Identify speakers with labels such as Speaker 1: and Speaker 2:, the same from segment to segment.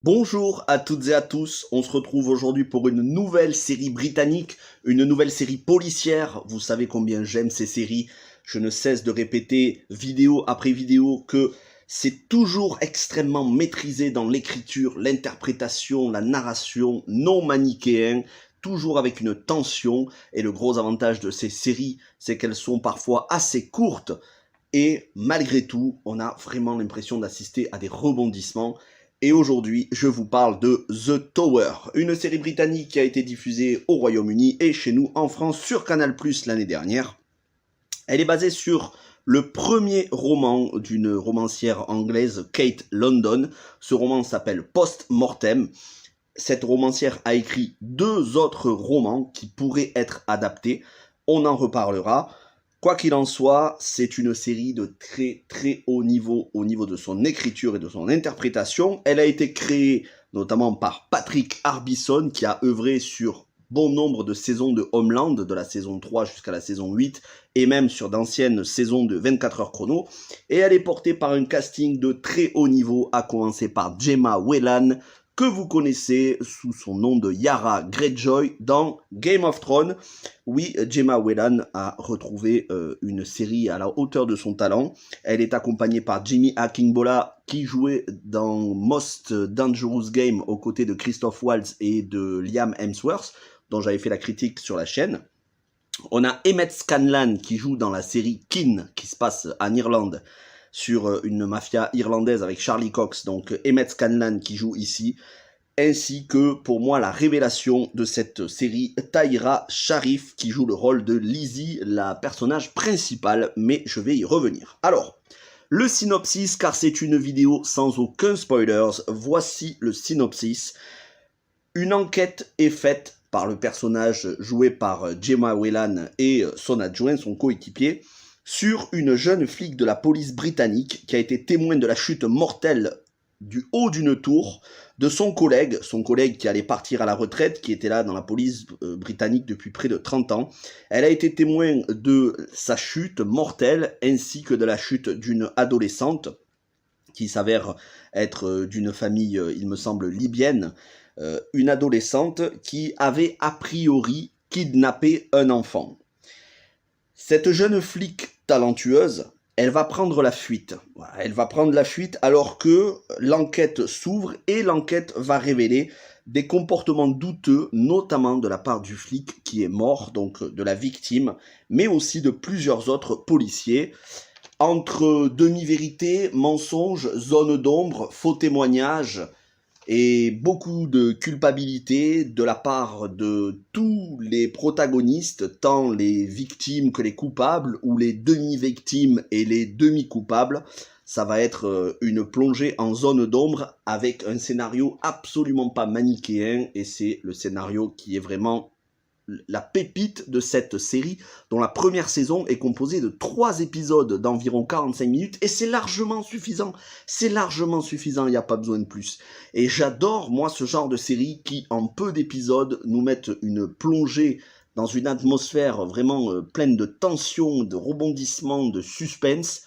Speaker 1: Bonjour à toutes et à tous, on se retrouve aujourd'hui pour une nouvelle série britannique, une nouvelle série policière. Vous savez combien j'aime ces séries, je ne cesse de répéter vidéo après vidéo que c'est toujours extrêmement maîtrisé dans l'écriture, l'interprétation, la narration, non manichéen, toujours avec une tension. Et le gros avantage de ces séries, c'est qu'elles sont parfois assez courtes et malgré tout, on a vraiment l'impression d'assister à des rebondissements. Et aujourd'hui, je vous parle de The Tower, une série britannique qui a été diffusée au Royaume-Uni et chez nous en France sur Canal+ l'année dernière. Elle est basée sur le premier roman d'une romancière anglaise, Kate London. Ce roman s'appelle Post-Mortem. Cette romancière a écrit 2 autres romans qui pourraient être adaptés. On en reparlera. Quoi qu'il en soit, c'est une série de très très haut niveau au niveau de son écriture et de son interprétation. Elle a été créée notamment par Patrick Harbison qui a œuvré sur bon nombre de saisons de Homeland, de la saison 3 jusqu'à la saison 8, et même sur d'anciennes saisons de 24 heures chrono. Et elle est portée par un casting de très haut niveau, à commencer par Gemma Whelan, que vous connaissez sous son nom de Yara Greyjoy dans Game of Thrones. Oui, Gemma Whelan a retrouvé une série à la hauteur de son talent. Elle est accompagnée par Jimmy Akingbola qui jouait dans Most Dangerous Game aux côtés de Christoph Waltz et de Liam Hemsworth, dont j'avais fait la critique sur la chaîne. On a Emmett Scanlan qui joue dans la série Kin, qui se passe en Irlande, sur une mafia irlandaise avec Charlie Cox, donc Emmett Scanlan qui joue ici, ainsi que pour moi la révélation de cette série, Tahira Sharif qui joue le rôle de Lizzie, la personnage principale, mais je vais y revenir. Alors, le synopsis, car c'est une vidéo sans aucun spoilers, voici le synopsis. Une enquête est faite par le personnage joué par Gemma Whelan et son adjoint, son coéquipier, sur une jeune flic de la police britannique qui a été témoin de la chute mortelle du haut d'une tour de son collègue qui allait partir à la retraite, qui était là dans la police britannique depuis près de 30 ans. Elle a été témoin de sa chute mortelle ainsi que de la chute d'une adolescente qui s'avère être d'une famille, il me semble, libyenne, une adolescente qui avait a priori kidnappé un enfant. Cette jeune flic talentueuse, elle va prendre la fuite. Elle va prendre la fuite alors que l'enquête s'ouvre et l'enquête va révéler des comportements douteux, notamment de la part du flic qui est mort, donc de la victime, mais aussi de plusieurs autres policiers. Entre demi-vérité, mensonges, zone d'ombre, faux témoignages et beaucoup de culpabilité de la part de tous les protagonistes, tant les victimes que les coupables, ou les demi-victimes et les demi-coupables. Ça va être une plongée en zone d'ombre avec un scénario absolument pas manichéen, et c'est le scénario qui est vraiment la pépite de cette série, dont la première saison est composée de 3 épisodes d'environ 45 minutes, et c'est largement suffisant, il n'y a pas besoin de plus. Et j'adore, moi, ce genre de série qui, en peu d'épisodes, nous mettent une plongée dans une atmosphère vraiment pleine de tension, de rebondissements, de suspense,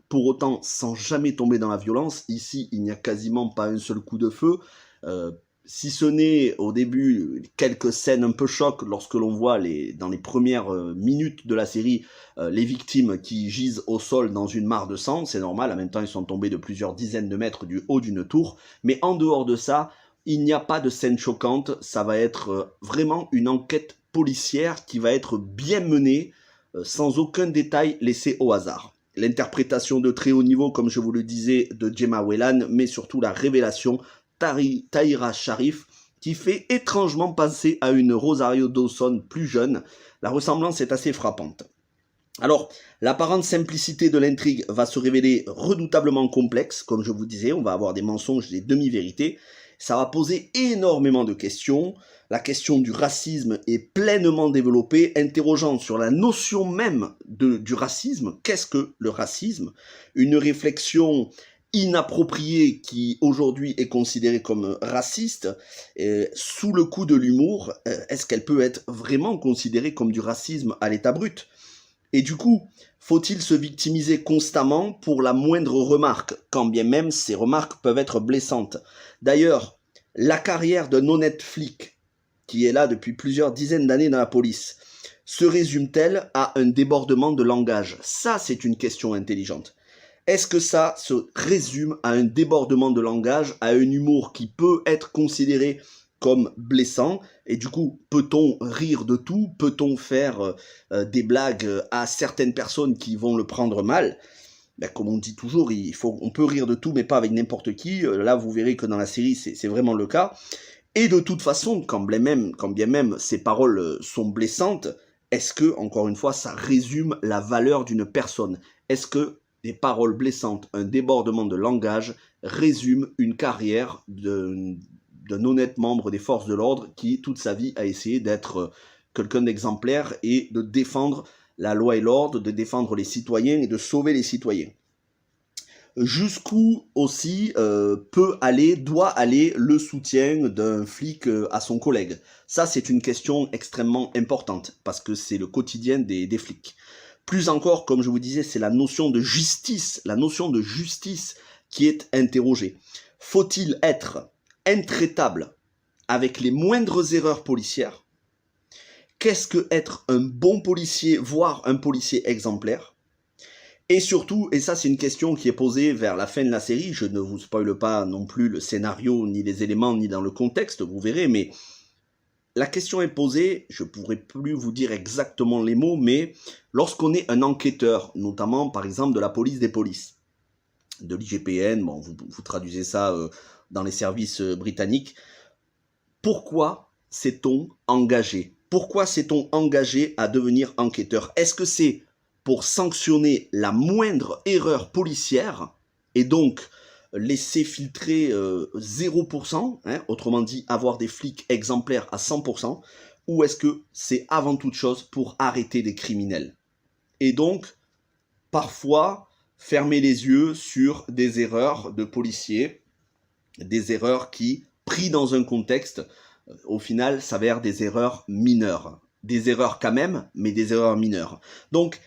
Speaker 1: pour autant sans jamais tomber dans la violence. Ici, il n'y a quasiment pas un seul coup de feu, si ce n'est au début quelques scènes un peu choc lorsque l'on voit dans les premières minutes de la série les victimes qui gisent au sol dans une mare de sang, c'est normal, en même temps ils sont tombés de plusieurs dizaines de mètres du haut d'une tour, mais en dehors de ça, il n'y a pas de scène choquante, ça va être vraiment une enquête policière qui va être bien menée, sans aucun détail laissé au hasard. L'interprétation de très haut niveau, comme je vous le disais, de Gemma Whelan, mais surtout la révélation Tahira Sharif, qui fait étrangement penser à une Rosario Dawson plus jeune. La ressemblance est assez frappante. Alors, l'apparente simplicité de l'intrigue va se révéler redoutablement complexe, comme je vous disais, on va avoir des mensonges, des demi-vérités. Ça va poser énormément de questions. La question du racisme est pleinement développée, interrogeant sur la notion même du racisme. Qu'est-ce que le racisme? Une réflexion inappropriée qui aujourd'hui est considérée comme raciste, sous le coup de l'humour, est-ce qu'elle peut être vraiment considérée comme du racisme à l'état brut? Et du coup, faut-il se victimiser constamment pour la moindre remarque, quand bien même ces remarques peuvent être blessantes? D'ailleurs, La carrière d'un honnête flic, qui est là depuis plusieurs dizaines d'années dans la police, se résume-t-elle à un débordement de langage? Ça, c'est une question intelligente. Est-ce que ça se résume à un débordement de langage, à un humour qui peut être considéré comme blessant? Et du coup, peut-on rire de tout? Peut-on faire des blagues à certaines personnes qui vont le prendre mal? Ben, comme on dit toujours, on peut rire de tout, mais pas avec n'importe qui. Là, vous verrez que dans la série, c'est vraiment le cas. Et de toute façon, quand bien même ces paroles sont blessantes, est-ce que, encore une fois, ça résume la valeur d'une personne? Est-ce que des paroles blessantes, un débordement de langage, résume une carrière d'un honnête membre des forces de l'ordre qui, toute sa vie, a essayé d'être quelqu'un d'exemplaire et de défendre la loi et l'ordre, de défendre les citoyens et de sauver les citoyens? Jusqu'où aussi doit aller le soutien d'un flic à son collègue? Ça, c'est une question extrêmement importante, parce que c'est le quotidien des flics. Plus encore, comme je vous disais, c'est la notion de justice qui est interrogée. Faut-il être intraitable avec les moindres erreurs policières? Qu'est-ce que être un bon policier, voire un policier exemplaire? Et surtout, et ça c'est une question qui est posée vers la fin de la série, je ne vous spoile pas non plus le scénario, ni les éléments, ni dans le contexte, vous verrez, mais la question est posée, je ne pourrais plus vous dire exactement les mots, mais lorsqu'on est un enquêteur, notamment par exemple de la police des polices, de l'IGPN, bon, vous traduisez ça dans les services britanniques, pourquoi s'est-on engagé? Pourquoi s'est-on engagé à devenir enquêteur? Est-ce que c'est pour sanctionner la moindre erreur policière et donc laisser filtrer 0%, hein, autrement dit avoir des flics exemplaires à 100%, ou est-ce que c'est avant toute chose pour arrêter des criminels? Et donc, parfois, fermer les yeux sur des erreurs de policiers, des erreurs qui, pris dans un contexte, au final, s'avèrent des erreurs mineures. Des erreurs quand même, mais des erreurs mineures. Donc,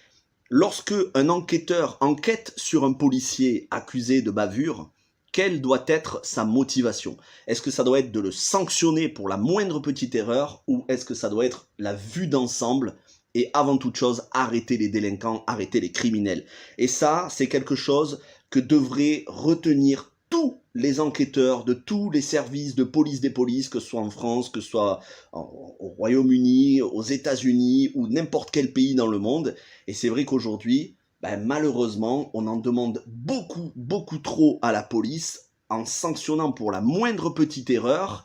Speaker 1: lorsque un enquêteur enquête sur un policier accusé de bavure, quelle doit être sa motivation? Est-ce que ça doit être de le sanctionner pour la moindre petite erreur, ou est-ce que ça doit être la vue d'ensemble et avant toute chose arrêter les délinquants, arrêter les criminels? Et ça, c'est quelque chose que devraient retenir tous les enquêteurs de tous les services de police des polices, que ce soit en France, que ce soit au Royaume-Uni, aux États-Unis ou n'importe quel pays dans le monde. Et c'est vrai qu'aujourd'hui, malheureusement, on en demande beaucoup trop à la police en sanctionnant pour la moindre petite erreur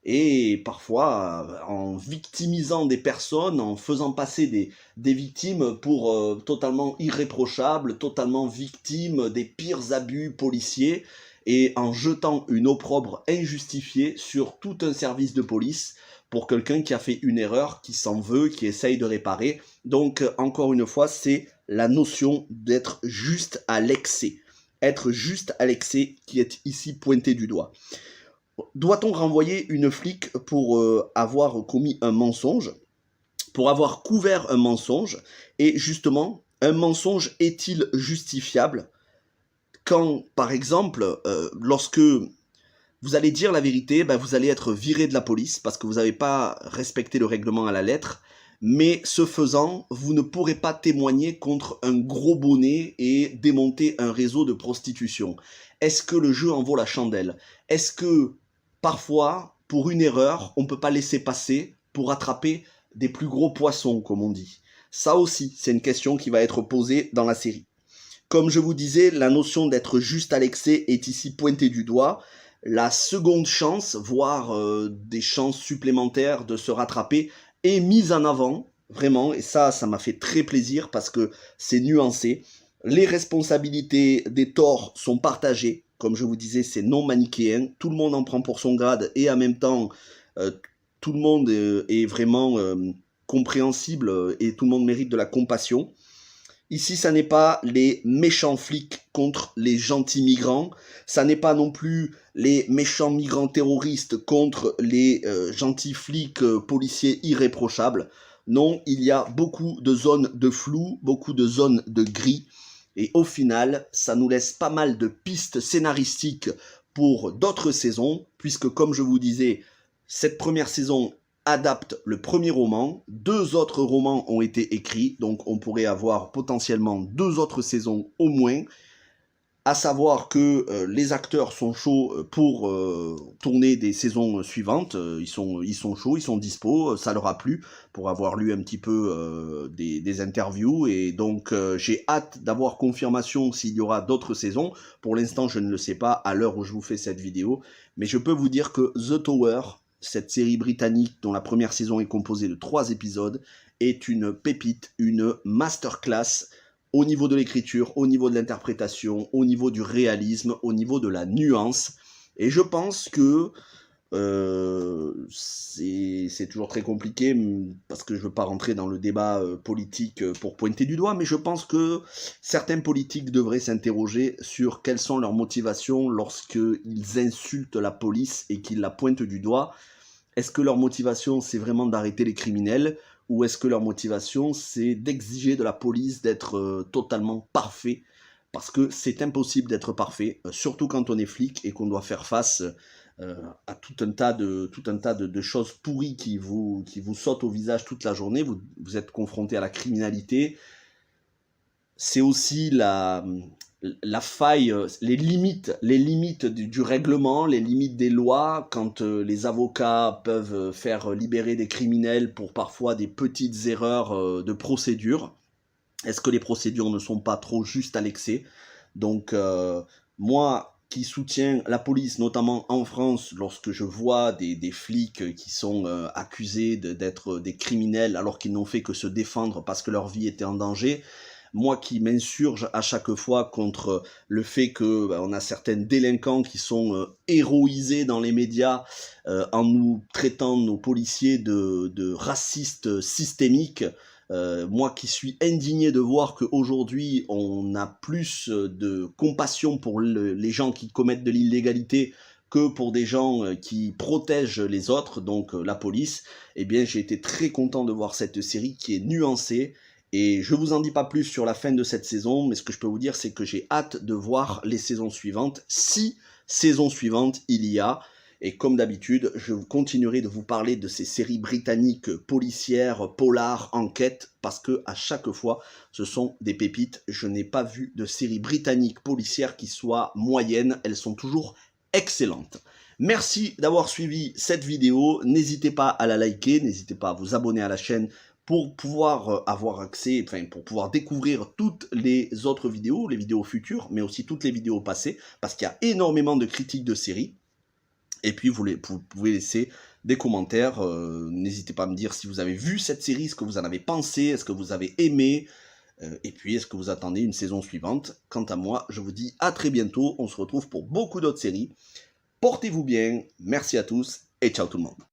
Speaker 1: et parfois en victimisant des personnes, en faisant passer des victimes pour totalement irréprochables, totalement victimes des pires abus policiers et en jetant une opprobre injustifiée sur tout un service de police pour quelqu'un qui a fait une erreur, qui s'en veut, qui essaye de réparer. Donc, encore une fois, c'est la notion d'être juste à l'excès. Être juste à l'excès qui est ici pointé du doigt. Doit-on renvoyer une flic pour avoir commis un mensonge, pour avoir couvert un mensonge? Et justement, un mensonge est-il justifiable quand, par exemple, lorsque vous allez dire la vérité, vous allez être viré de la police parce que vous n'avez pas respecté le règlement à la lettre, mais ce faisant, vous ne pourrez pas témoigner contre un gros bonnet et démonter un réseau de prostitution. Est-ce que le jeu en vaut la chandelle? Est-ce que, parfois, pour une erreur, on ne peut pas laisser passer pour attraper des plus gros poissons, comme on dit? Ça aussi, c'est une question qui va être posée dans la série. Comme je vous disais, la notion d'être juste à l'excès est ici pointée du doigt. La seconde chance, voire des chances supplémentaires de se rattraper, est mise en avant, vraiment, et ça m'a fait très plaisir parce que c'est nuancé. Les responsabilités des torts sont partagées, comme je vous disais, c'est non manichéen, tout le monde en prend pour son grade et en même temps, tout le monde est vraiment compréhensible et tout le monde mérite de la compassion. Ici, ça n'est pas les méchants flics contre les gentils migrants. Ça n'est pas non plus les méchants migrants terroristes contre les gentils flics policiers irréprochables. Non, il y a beaucoup de zones de flou, beaucoup de zones de gris. Et au final, ça nous laisse pas mal de pistes scénaristiques pour d'autres saisons, puisque comme je vous disais, cette première saison adapte le premier roman, 2 autres romans ont été écrits, donc on pourrait avoir potentiellement 2 autres saisons au moins, à savoir que les acteurs sont chauds pour tourner des saisons suivantes, ils sont chauds, ils sont dispo, ça leur a plu, pour avoir lu un petit peu des interviews, et donc j'ai hâte d'avoir confirmation s'il y aura d'autres saisons. Pour l'instant je ne le sais pas à l'heure où je vous fais cette vidéo, mais je peux vous dire que The Tower, cette série britannique dont la première saison est composée de 3 épisodes, est une pépite, une masterclass, au niveau de l'écriture, au niveau de l'interprétation, au niveau du réalisme, au niveau de la nuance. Et je pense que c'est toujours très compliqué, parce que je ne veux pas rentrer dans le débat politique pour pointer du doigt, mais je pense que certains politiques devraient s'interroger sur quelles sont leurs motivations lorsqu'ils insultent la police et qu'ils la pointent du doigt. Est-ce que leur motivation, c'est vraiment d'arrêter les criminels, ou est-ce que leur motivation, c'est d'exiger de la police d'être totalement parfait? Parce que c'est impossible d'être parfait, surtout quand on est flic et qu'on doit faire face à tout un tas de choses pourries qui vous sautent au visage toute la journée. Vous êtes confronté à la criminalité. C'est aussi la faille, les limites du règlement, les limites des lois, quand les avocats peuvent faire libérer des criminels pour parfois des petites erreurs de procédure. Est-ce que les procédures ne sont pas trop justes à l'excès? Donc moi qui soutiens la police, notamment en France, lorsque je vois des flics qui sont accusés d'être des criminels alors qu'ils n'ont fait que se défendre parce que leur vie était en danger, moi qui m'insurge à chaque fois contre le fait que on a certains délinquants qui sont héroïsés dans les médias en nous traitant nos policiers de racistes systémiques, moi qui suis indigné de voir qu'aujourd'hui on a plus de compassion pour les gens qui commettent de l'illégalité que pour des gens qui protègent les autres, donc la police, eh bien j'ai été très content de voir cette série qui est nuancée. Et je vous en dis pas plus sur la fin de cette saison, mais ce que je peux vous dire, c'est que j'ai hâte de voir les saisons suivantes, 6 saisons suivantes il y a. Et comme d'habitude, je continuerai de vous parler de ces séries britanniques policières, polars, enquêtes, parce que à chaque fois, ce sont des pépites. Je n'ai pas vu de série britannique policière qui soit moyenne, elles sont toujours excellentes. Merci d'avoir suivi cette vidéo, n'hésitez pas à la liker, n'hésitez pas à vous abonner à la chaîne pour pouvoir avoir accès, pour pouvoir découvrir toutes les autres vidéos, les vidéos futures, mais aussi toutes les vidéos passées, parce qu'il y a énormément de critiques de séries. Et puis vous pouvez laisser des commentaires, n'hésitez pas à me dire si vous avez vu cette série, ce que vous en avez pensé, est-ce que vous avez aimé, et puis est-ce que vous attendez une saison suivante. Quant à moi, je vous dis à très bientôt, on se retrouve pour beaucoup d'autres séries. Portez-vous bien, merci à tous, et ciao tout le monde.